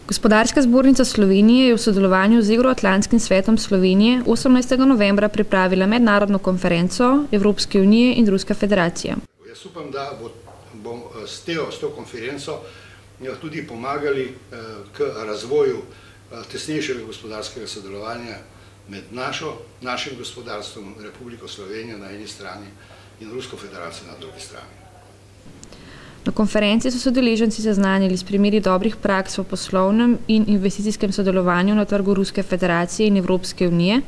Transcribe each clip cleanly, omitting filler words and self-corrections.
Gospodarska zbornica Slovenije je v sodelovanju z Evro-atlantskim svetom Slovenije 18. novembra pripravila mednarodno konferenco Evropske unije in Ruske federacije. Jaz upam, da bomo s to konferenco tudi pomagali k razvoju tesnejšega gospodarskega sodelovanja med našim gospodarstvom, Republiko Slovenijo na eni strani in Rusko federacijo na drugi strani. Na konferenci so se udeleženci seznanili s primeri dobrih praks v poslovnem in investicijskem sodelovanju na trgu Ruske federacije in Evropske unije,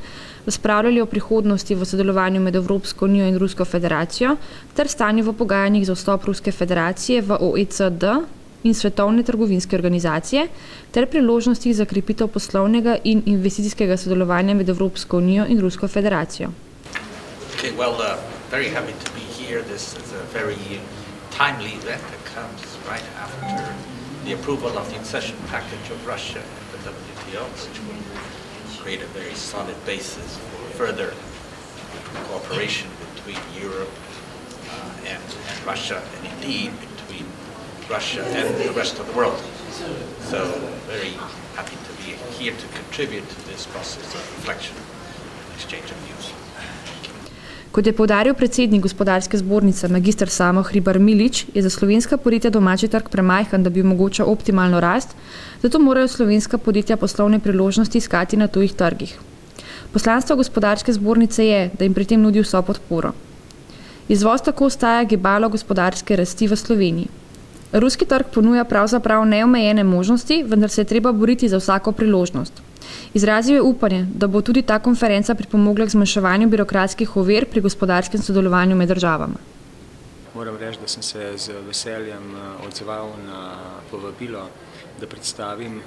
razpravljali o prihodnosti v sodelovanju med Evropsko unijo in Rusko federacijo ter stanju v pogajanjih za vstop Ruske federacije v OECD in Svetovne trgovinske organizacije ter priložnostih za krepitev poslovnega in investicijskega sodelovanja med Evropsko unijo in Rusko federacijo. Timely event that comes right after the approval of the accession package of Russia and the WTO, which will create a very solid basis for further cooperation between Europe and Russia, and indeed between Russia and the rest of the world. So very happy to be here to contribute to this process of reflection and exchange of views. Kot je poudaril predsednik gospodarske zbornice magister Samo Hribar-Milič, je za slovenska podjetja domači trg premajhen, da bi omogočal optimalno rast, zato morajo slovenska podjetja poslovne priložnosti iskati na tujih trgih. Poslanstvo gospodarske zbornice je, da jim pri tem nudi vso podporo. Izvoz tako ostaja gibalo gospodarske rasti v Sloveniji. Ruski trg ponuja pravzaprav neomejene možnosti, vendar se je treba boriti za vsako priložnost. Izrazil je upanje, da bo tudi ta konferenca pripomogla k zmanjševanju birokratskih ovir pri gospodarskem sodelovanju med državama. Moram reči, da sem se z veseljem odzval na povabilo, da predstavim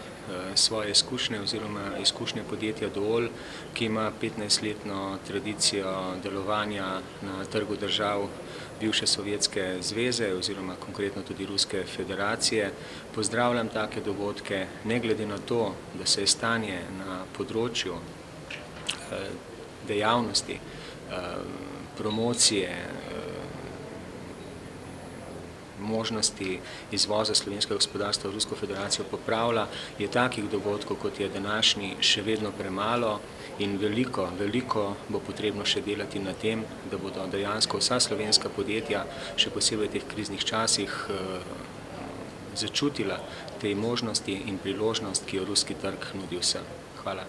svoje izkušnje oziroma izkušnje podjetja Dool, ki ima 15-letno tradicijo delovanja na trgu držav bivše Sovjetske zveze oziroma konkretno tudi Ruske federacije. Pozdravljam take dogodke, ne glede na to, da se je stanje na področju dejavnosti, promocije, možnosti izvoza slovenskega gospodarstva v Rusko federacijo popravlja, je takih dogodkov, kot je današnji, še vedno premalo in veliko bo potrebno še delati na tem, da bodo dejansko vsa slovenska podjetja, še posebej v teh kriznih časih, začutila te možnosti in priložnost, ki jo ruski trg nudi vsem. Hvala.